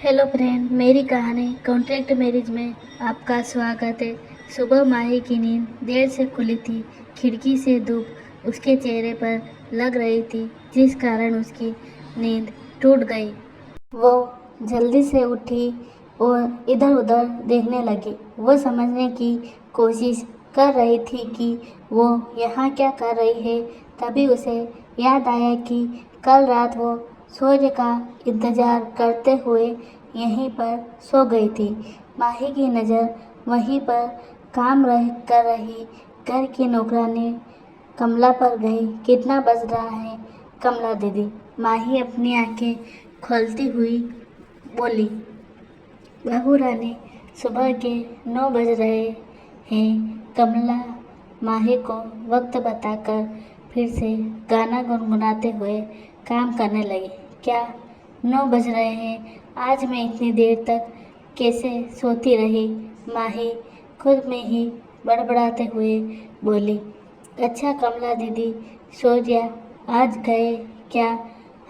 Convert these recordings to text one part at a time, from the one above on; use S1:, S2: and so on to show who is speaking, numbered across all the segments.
S1: Hello friend, मेरी कहानी contract marriage में आपका स्वागत है। सुबह माही की नींद देर से खुली थी। खिड़की से धूप उसके चेहरे पर लग रही थी, जिस कारण उसकी नींद टूट गई। वो जल्दी से उठी और इधर उधर देखने लगी। वो समझने की कोशिश कर रही थी कि वो यहाँ क्या कर रही है। तभी उसे याद आया कि कल रात वो सूर्य का इंतज़ार करते हुए यहीं पर सो गई थी। माही की नज़र वहीं पर कर रही घर की नौकरानी कमला पर गई। कितना बज रहा है कमला दीदी? माही अपनी आंखें खोलती हुई बोली, बहू रानी, सुबह के 9 बज रहे हैं। कमला माही को वक्त बताकर फिर से गाना गुनगुनाते हुए काम करने लगी। क्या 9 बज रहे हैं? आज मैं इतनी देर तक कैसे सोती रही? माही खुद में ही बड़बड़ाते हुए बोली। अच्छा कमला दीदी, सूर्या आज गए क्या?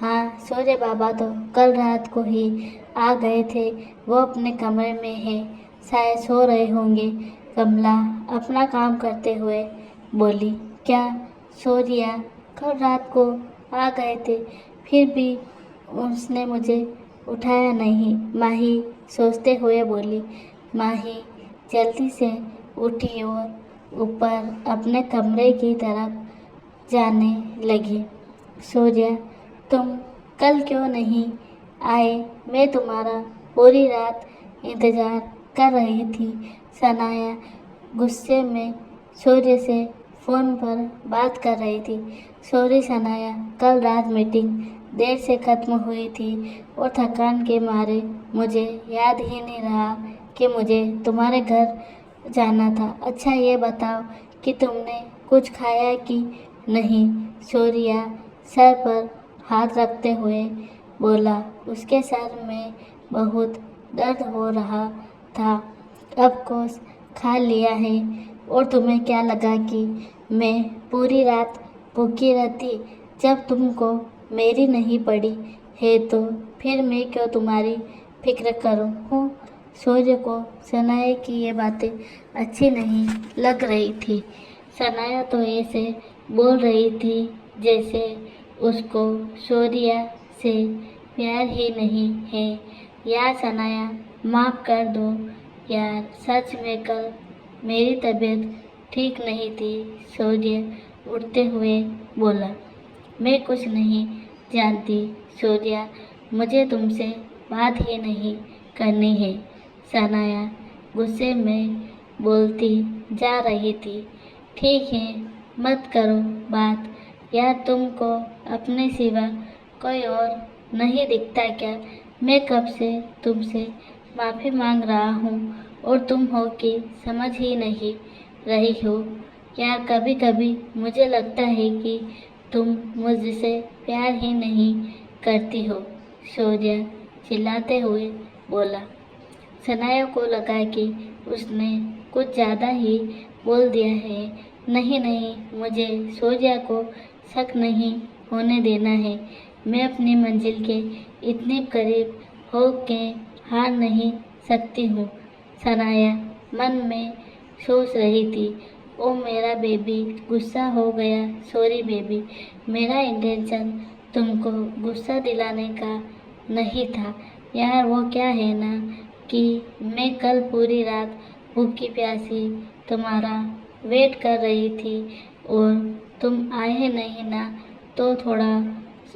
S1: हाँ, सूर्य बाबा तो कल रात को ही आ गए थे। वो अपने कमरे में है, शायद सो रहे होंगे। कमला अपना काम करते हुए बोली। क्या सूर्या कल रात को आ गए थे, फिर भी उसने मुझे उठाया नहीं? माही सोचते हुए बोली। माही जल्दी से उठी और ऊपर अपने कमरे की तरफ जाने लगी। सूर्या, तुम कल क्यों नहीं आए? मैं तुम्हारा पूरी रात इंतज़ार कर रही थी। सनाया गुस्से में सूर्य से फ़ोन पर बात कर रही थी। सॉरी सनाया, कल रात मीटिंग देर से ख़त्म हुई थी और थकान के मारे मुझे याद ही नहीं रहा कि मुझे तुम्हारे घर जाना था। अच्छा ये बताओ कि तुमने कुछ खाया कि नहीं? सूर्या सर पर हाथ रखते हुए बोला। उसके सर में बहुत दर्द हो रहा था। ऑफ कोर्स खा लिया है। और तुम्हें क्या लगा कि मैं पूरी रात भूखी रहती? जब तुमको मेरी नहीं पड़ी है तो फिर मैं क्यों तुम्हारी फिक्र करूँ हूँ? सूर्य को सनाया की ये बातें अच्छी नहीं लग रही थी। सनाया तो ऐसे बोल रही थी जैसे उसको सूर्या से प्यार ही नहीं है। यार सनाया, माफ़ कर दो यार, सच में कल मेरी तबीयत ठीक नहीं थी। सूर्य उठते हुए बोला। मैं कुछ नहीं जानती सूर्या, मुझे तुमसे बात ही नहीं करनी है। सनाया गुस्से में बोलती जा रही थी। ठीक है, मत करो बात। यार तुमको अपने सिवा कोई और नहीं दिखता क्या? मैं कब से तुमसे माफ़ी मांग रहा हूँ और तुम हो कि समझ ही नहीं रही हो। यार कभी कभी मुझे लगता है कि तुम मुझसे प्यार ही नहीं करती हो। सूर्य चिल्लाते हुए बोला। सनाया को लगा कि उसने कुछ ज़्यादा ही बोल दिया है। नहीं नहीं, मुझे सूर्या को शक नहीं होने देना है। मैं अपनी मंजिल के इतने करीब हो के हार नहीं सकती हूँ। सनाया मन में सोच रही थी। ओ मेरा बेबी, गुस्सा हो गया। सॉरी बेबी, मेरा इंटेंशन तुमको गुस्सा दिलाने का नहीं था। यार वो क्या है ना कि मैं कल पूरी रात भूखी प्यासी तुम्हारा वेट कर रही थी और तुम आए नहीं ना, तो थोड़ा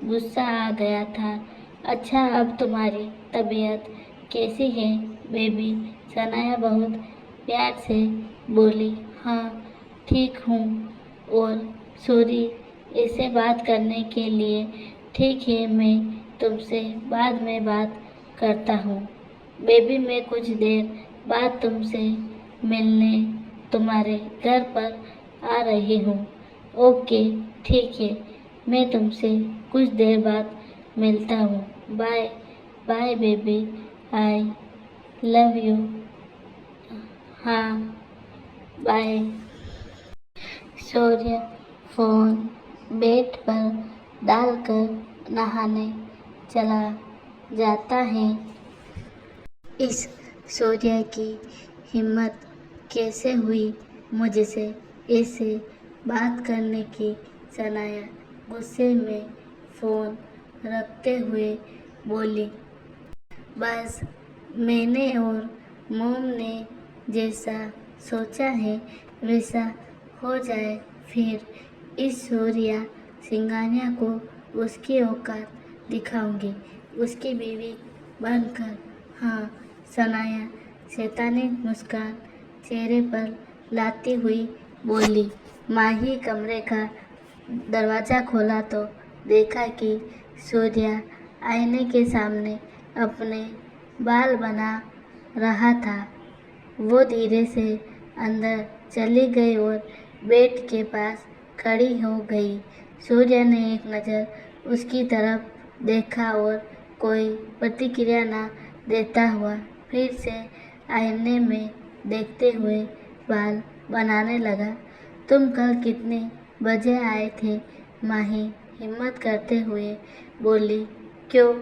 S1: गुस्सा आ गया था। अच्छा अब तुम्हारी तबीयत कैसी है बेबी? सनाया बहुत प्यार से बोली। हाँ ठीक हूँ। और सॉरी इससे बात करने के लिए। ठीक है, मैं तुमसे बाद में बात करता हूँ। बेबी मैं कुछ देर बाद तुमसे मिलने तुम्हारे घर पर आ रही हूँ। ओके ठीक है, मैं तुमसे कुछ देर बाद मिलता हूँ। Bye bye baby, I love you. हाँ बाय। सूर्य फ़ोन बेड पर डालकर नहाने चला जाता है। इस सूर्य की हिम्मत कैसे हुई मुझसे ऐसे बात करने की। सनाया गुस्से में फ़ोन रखते हुए बोली। बस मैंने और मोम ने जैसा सोचा है वैसा हो जाए, फिर इस सूर्या सिंघानिया को उसकी औकात दिखाऊंगी, उसकी बीवी बनकर। हाँ, सनाया शैतानी मुस्कान चेहरे पर लाती हुई बोली। माही कमरे का दरवाज़ा खोला तो देखा कि सूर्या आईने के सामने अपने बाल बना रहा था। वो धीरे से अंदर चली गई और बेड के पास खड़ी हो गई। सूर्य ने एक नज़र उसकी तरफ देखा और कोई प्रतिक्रिया न देता हुआ फिर से आईने में देखते हुए बाल बनाने लगा। तुम कल कितने बजे आए थे? माही हिम्मत करते हुए बोली। क्यों,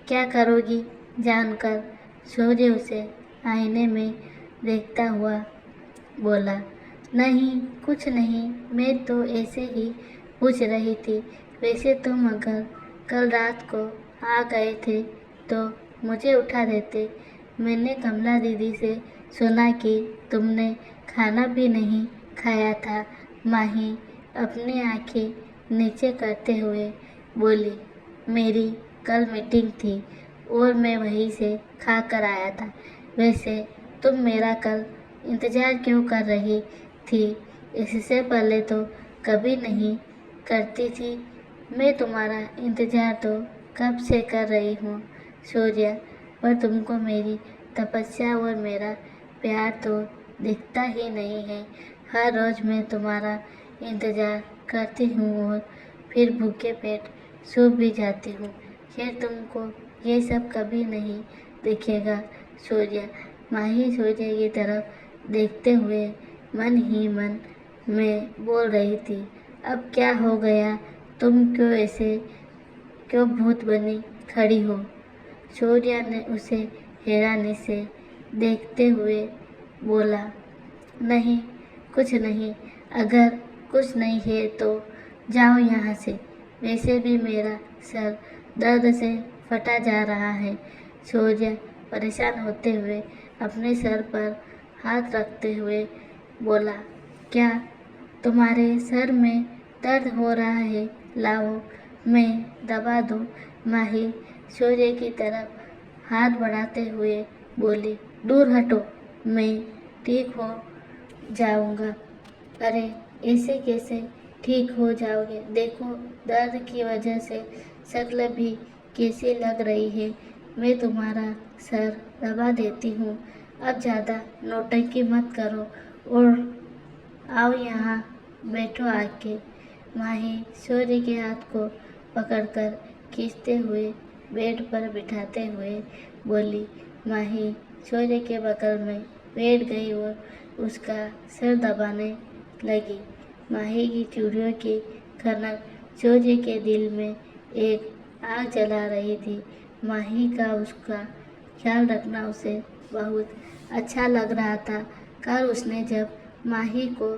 S1: क्या करोगी जानकर? सूर्य उसे आईने में देखता हुआ बोला। नहीं, कुछ नहीं, मैं तो ऐसे ही पूछ रही थी। वैसे तुम अगर कल रात को आ गए थे तो मुझे उठा देते। मैंने कमला दीदी से सुना कि तुमने खाना भी नहीं खाया था। माही अपनी आंखें नीचे करते हुए बोली। मेरी कल मीटिंग थी और मैं वहीं से खा कर आया था। वैसे तुम मेरा कल इंतज़ार क्यों कर रही थी? इससे पहले तो कभी नहीं करती थी। मैं तुम्हारा इंतज़ार तो कब से कर रही हूँ सूर्य, पर तुमको मेरी तपस्या और मेरा प्यार तो दिखता ही नहीं है। हर रोज़ मैं तुम्हारा इंतज़ार करती हूँ और फिर भूखे पेट सो भी जाती हूँ। खैर तुमको ये सब कभी नहीं दिखेगा सूर्य। माही सूर्य की तरफ देखते हुए मन ही मन में बोल रही थी। अब क्या हो गया? तुम क्यों ऐसे, क्यों भूत बनी खड़ी हो? सूर्य ने उसे हैरानी से देखते हुए बोला। नहीं, कुछ नहीं। अगर कुछ नहीं है तो जाओ यहाँ से। वैसे भी मेरा सर दर्द से फटा जा रहा है। सूर्य परेशान होते हुए अपने सर पर हाथ रखते हुए बोला। क्या तुम्हारे सर में दर्द हो रहा है? लाओ मैं दबा दूँ। माही सूर्य की तरफ हाथ बढ़ाते हुए बोली। दूर हटो, मैं ठीक हो जाऊंगा। अरे ऐसे कैसे ठीक हो जाओगे? देखो दर्द की वजह से शक्ल भी कैसी लग रही है। मैं तुम्हारा सर दबा देती हूँ। अब ज़्यादा नौटंकी मत करो और आओ यहाँ बैठो आके। माही सूर्य के हाथ को पकड़कर खींचते हुए बेड पर बिठाते हुए बोली। माही सूर्य के बगल में बैठ गई और उसका सर दबाने लगी। माही की चूड़ियों की खनक सूर्य के दिल में एक आग जला रही थी। माही का उसका ख्याल रखना उसे बहुत अच्छा लग रहा था। कल उसने जब माही को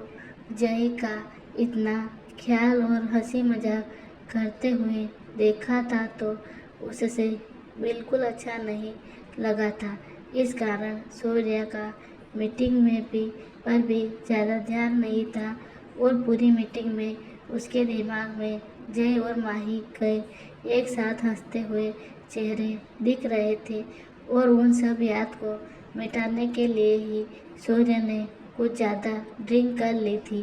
S1: जय का इतना ख्याल और हंसी मजाक करते हुए देखा था तो उससे बिल्कुल अच्छा नहीं लगा था। इस कारण सूर्य का मीटिंग में भी पर भी ज़्यादा ध्यान नहीं था और पूरी मीटिंग में उसके दिमाग में जय और माही के एक साथ हंसते हुए चेहरे दिख रहे थे और उन सब याद को मिटाने के लिए ही सूर्य ने कुछ ज़्यादा ड्रिंक कर ली थी,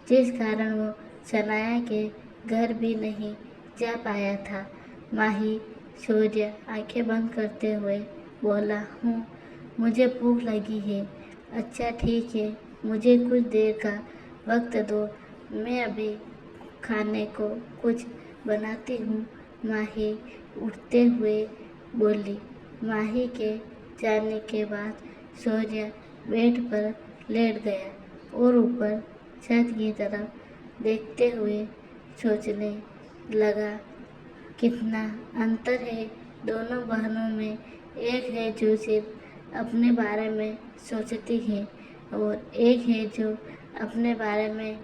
S1: जिस कारण वो सनाया के घर भी नहीं जा पाया था। माही सूर्य आंखें बंद करते हुए बोला। हूँ, मुझे भूख लगी है। अच्छा ठीक है, मुझे कुछ देर का वक्त दो, मैं अभी खाने को कुछ बनाती हूँ। माही उठते हुए बोली। माही के जाने के बाद सूर्य बेड पर लेट गया और ऊपर छत की तरफ देखते हुए सोचने लगा। कितना अंतर है दोनों बहनों में। एक है जो सिर्फ अपने बारे में सोचती है और एक है जो अपने बारे में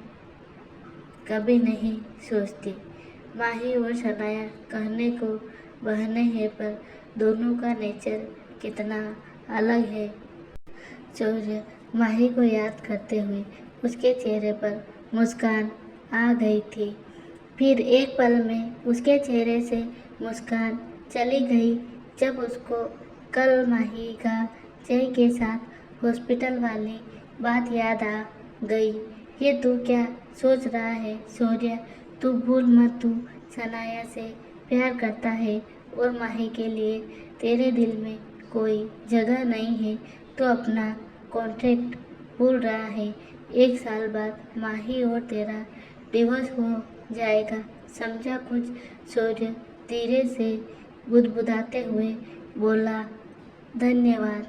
S1: कभी नहीं सोचती। माही और सनाया कहने को बहने हैं, पर दोनों का नेचर कितना अलग है। सूर्य माही को याद करते हुए उसके चेहरे पर मुस्कान आ गई थी। फिर एक पल में उसके चेहरे से मुस्कान चली गई जब उसको कल माही का जय के साथ हॉस्पिटल वाली बात याद आ गई। ये तू क्या सोच रहा है सूर्य? तू भूल मत, तू सनाया से प्यार करता है और माही के लिए तेरे दिल में कोई जगह नहीं है। तो अपना कॉन्ट्रैक्ट भूल रहा है। 1 साल बाद माही और तेरा डिवोर्स हो जाएगा, समझा कुछ? सूर्य धीरे से बुदबुदाते हुए बोला। धन्यवाद।